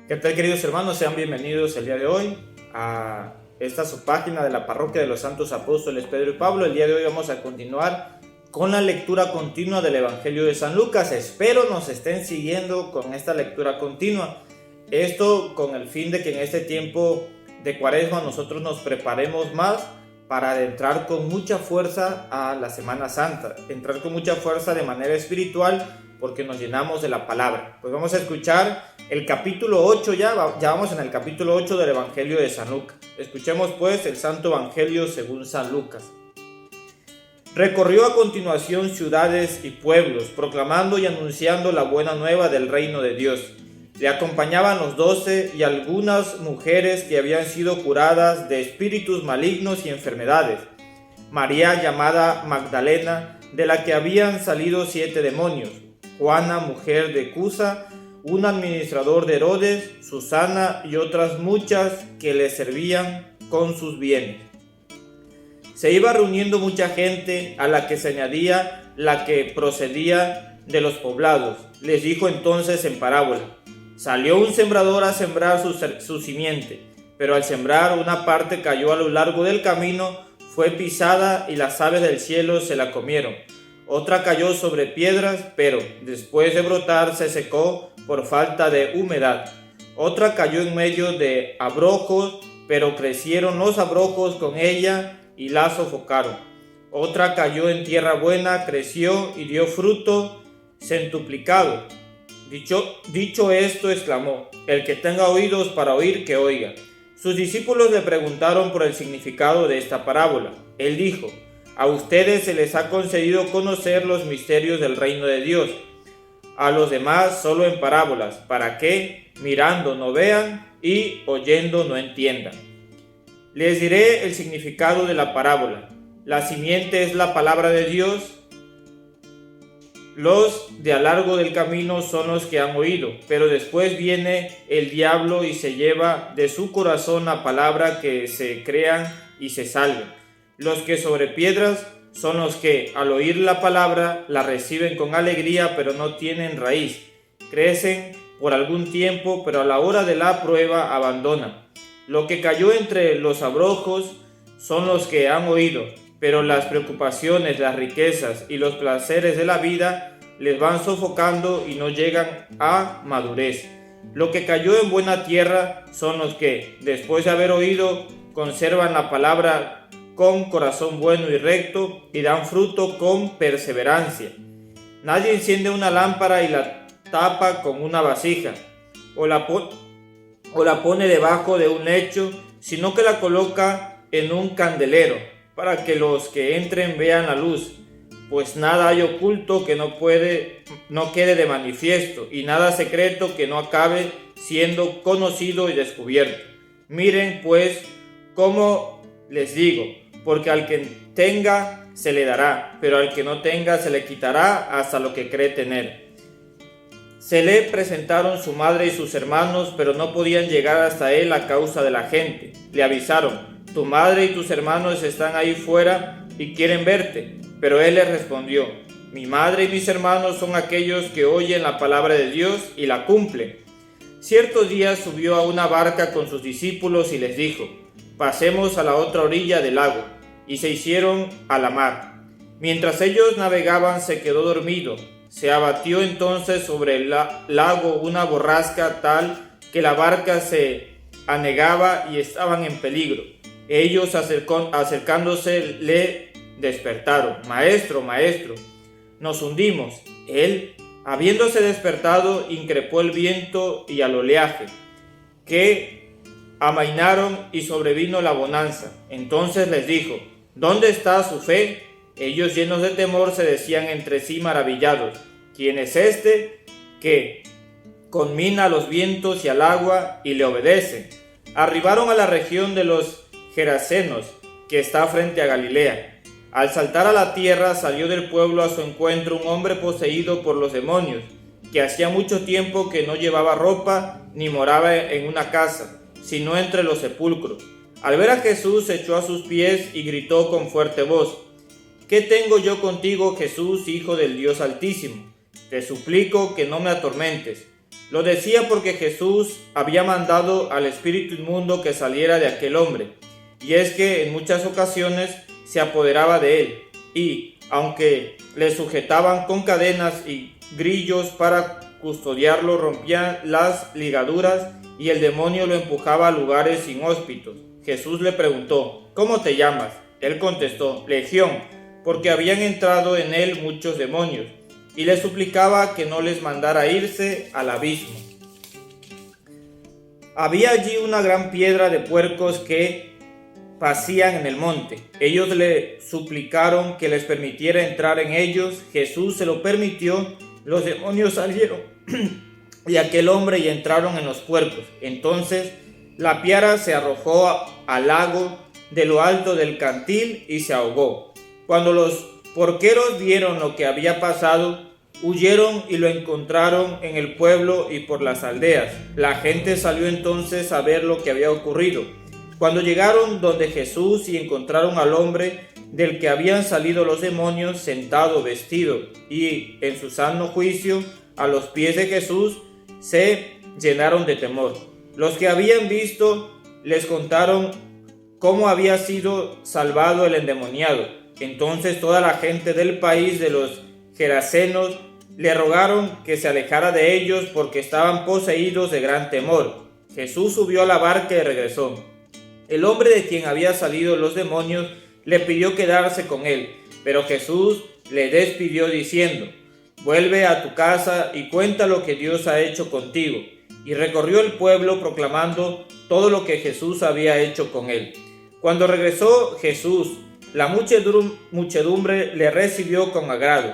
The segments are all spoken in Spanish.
¿Qué tal, queridos hermanos? Sean bienvenidos el día de hoy a esta subpágina de la Parroquia de los Santos Apóstoles Pedro y Pablo. El día de hoy vamos a continuar con la lectura continua del Evangelio de San Lucas. Espero nos estén siguiendo con esta lectura continua. Esto con el fin de que en este tiempo de Cuaresma nosotros nos preparemos más para adentrar con mucha fuerza a la Semana Santa, entrar con mucha fuerza de manera espiritual, porque nos llenamos de la palabra. Pues vamos a escuchar el capítulo 8, ya vamos en el capítulo 8 del Evangelio de San Lucas. Escuchemos pues el Santo Evangelio según San Lucas. Recorrió a continuación ciudades y pueblos, proclamando y anunciando la buena nueva del reino de Dios. Le acompañaban los 12 y algunas mujeres que habían sido curadas de espíritus malignos y enfermedades. María, llamada Magdalena, de la que habían salido 7 demonios. Juana, mujer de Cusa, un administrador de Herodes, Susana y otras muchas que le servían con sus bienes. Se iba reuniendo mucha gente, a la que se añadía la que procedía de los poblados. Les dijo entonces en parábola: salió un sembrador a sembrar su simiente, pero al sembrar una parte cayó a lo largo del camino, fue pisada y las aves del cielo se la comieron. Otra cayó sobre piedras, pero después de brotar se secó por falta de humedad. Otra cayó en medio de abrojos, pero crecieron los abrojos con ella y la sofocaron. Otra cayó en tierra buena, creció y dio fruto centuplicado. Dicho esto, exclamó: el que tenga oídos para oír, que oiga. Sus discípulos le preguntaron por el significado de esta parábola. Él dijo: a ustedes se les ha concedido conocer los misterios del reino de Dios, a los demás solo en parábolas, para que, mirando no vean y oyendo no entiendan. Les diré el significado de la parábola. La simiente es la palabra de Dios. Los de a largo del camino son los que han oído, pero después viene el diablo y se lleva de su corazón la palabra, que se crean y se salven. Los que sobre piedras son los que, al oír la palabra, la reciben con alegría, pero no tienen raíz. Crecen por algún tiempo, pero a la hora de la prueba abandonan. Lo que cayó entre los abrojos son los que han oído, pero las preocupaciones, las riquezas y los placeres de la vida les van sofocando y no llegan a madurez. Lo que cayó en buena tierra son los que, después de haber oído, conservan la palabra con corazón bueno y recto y dan fruto con perseverancia. Nadie enciende una lámpara y la tapa con una vasija o la pone debajo de un lecho, sino que la coloca en un candelero, para que los que entren vean la luz. Pues nada hay oculto que no quede de manifiesto, y nada secreto que no acabe siendo conocido y descubierto. Miren pues cómo les digo, porque al que tenga se le dará, pero al que no tenga se le quitará hasta lo que cree tener. Se le presentaron su madre y sus hermanos, pero no podían llegar hasta él a causa de la gente. Le avisaron: tu madre y tus hermanos están ahí fuera y quieren verte. Pero él les respondió: mi madre y mis hermanos son aquellos que oyen la palabra de Dios y la cumplen. Cierto día subió a una barca con sus discípulos y les dijo: pasemos a la otra orilla del lago. Y se hicieron a la mar. Mientras ellos navegaban, se quedó dormido. Se abatió entonces sobre el lago una borrasca tal que la barca se anegaba y estaban en peligro. Ellos, acercándose, le despertaron: Maestro, maestro, nos hundimos. Él, habiéndose despertado, increpó el viento y al oleaje, que amainaron, y sobrevino la bonanza. Entonces les dijo: ¿dónde está su fe? Ellos, llenos de temor, se decían entre sí maravillados: ¿quién es este que conmina a los vientos y al agua y le obedecen? Arribaron a la región de los Gerasenos, que está frente a Galilea. Al saltar a la tierra, salió del pueblo a su encuentro un hombre poseído por los demonios, que hacía mucho tiempo que no llevaba ropa ni moraba en una casa, sino entre los sepulcros. Al ver a Jesús, se echó a sus pies y gritó con fuerte voz: ¿qué tengo yo contigo, Jesús, Hijo del Dios Altísimo? Te suplico que no me atormentes. Lo decía porque Jesús había mandado al espíritu inmundo que saliera de aquel hombre, y es que en muchas ocasiones se apoderaba de él, y, aunque le sujetaban con cadenas y grillos para custodiarlo, rompían las ligaduras y el demonio lo empujaba a lugares inhóspitos. Jesús le preguntó: ¿cómo te llamas? Él contestó: Legión, porque habían entrado en él muchos demonios, y le suplicaba que no les mandara irse al abismo. Había allí una gran piedra de puercos que pacían en el monte. Ellos le suplicaron que les permitiera entrar en ellos. Jesús se lo permitió. Los demonios salieron de aquel hombre y entraron en los puercos. Entonces la piara se arrojó al lago de lo alto del cantil y se ahogó. Cuando los porqueros vieron lo que había pasado, huyeron y lo encontraron en el pueblo y por las aldeas. La gente salió entonces a ver lo que había ocurrido. Cuando llegaron donde Jesús y encontraron al hombre del que habían salido los demonios sentado, vestido y en su sano juicio, a los pies de Jesús, se llenaron de temor. Los que habían visto les contaron cómo había sido salvado el endemoniado. Entonces toda la gente del país de los Gerasenos le rogaron que se alejara de ellos porque estaban poseídos de gran temor. Jesús subió a la barca y regresó. El hombre de quien había salido los demonios le pidió quedarse con él, pero Jesús le despidió diciendo: vuelve a tu casa y cuenta lo que Dios ha hecho contigo. Y recorrió el pueblo proclamando todo lo que Jesús había hecho con él. Cuando regresó Jesús, la muchedumbre le recibió con agrado,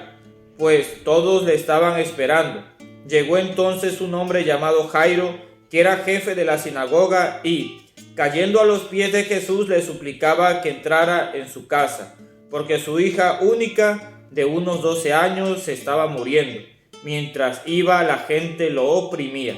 pues todos le estaban esperando. Llegó entonces un hombre llamado Jairo, que era jefe de la sinagoga, y, cayendo a los pies de Jesús, le suplicaba que entrara en su casa, porque su hija única, de unos 12 años, se estaba muriendo. Mientras iba, la gente lo oprimía.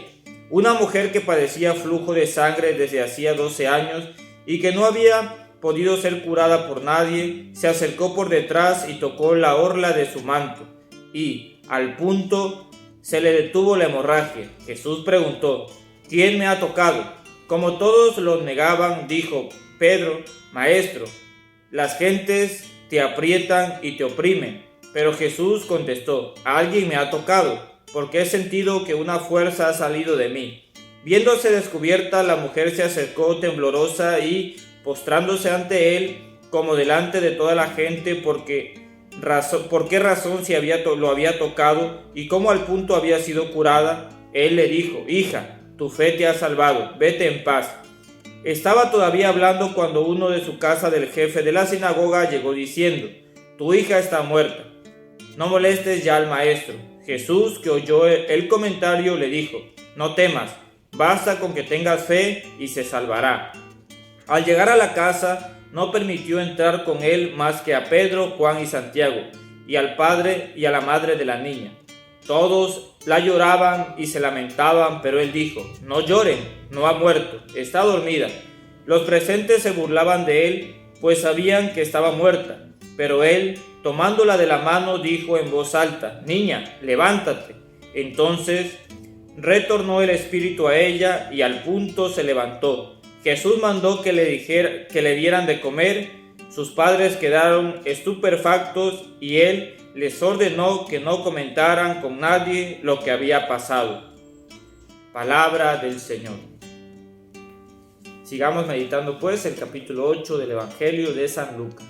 Una mujer que padecía flujo de sangre desde hacía 12 años y que no había podido ser curada por nadie, se acercó por detrás y tocó la orla de su manto, y al punto se le detuvo la hemorragia. Jesús preguntó: ¿quién me ha tocado? Como todos lo negaban, dijo Pedro: Maestro, las gentes te aprietan y te oprimen. Pero Jesús contestó: alguien me ha tocado, porque he sentido que una fuerza ha salido de mí. Viéndose descubierta, la mujer se acercó temblorosa y, postrándose ante él, como delante de toda la gente, por qué razón lo había tocado y cómo al punto había sido curada, él le dijo: hija, tu fe te ha salvado, vete en paz. Estaba todavía hablando cuando uno de su casa del jefe de la sinagoga llegó diciendo: tu hija está muerta, no molestes ya al maestro. Jesús, que oyó el comentario, le dijo: no temas, basta con que tengas fe y se salvará. Al llegar a la casa, no permitió entrar con él más que a Pedro, Juan y Santiago, y al padre y a la madre de la niña. Todos la lloraban y se lamentaban, pero él dijo: no lloren, no ha muerto, está dormida. Los presentes se burlaban de él, pues sabían que estaba muerta. Pero él, tomándola de la mano, dijo en voz alta: niña, levántate. Entonces retornó el espíritu a ella y al punto se levantó. Jesús mandó que le dieran de comer. Sus padres quedaron estupefactos y él les ordenó que no comentaran con nadie lo que había pasado. Palabra del Señor. Sigamos meditando pues el capítulo 8 del Evangelio de San Lucas.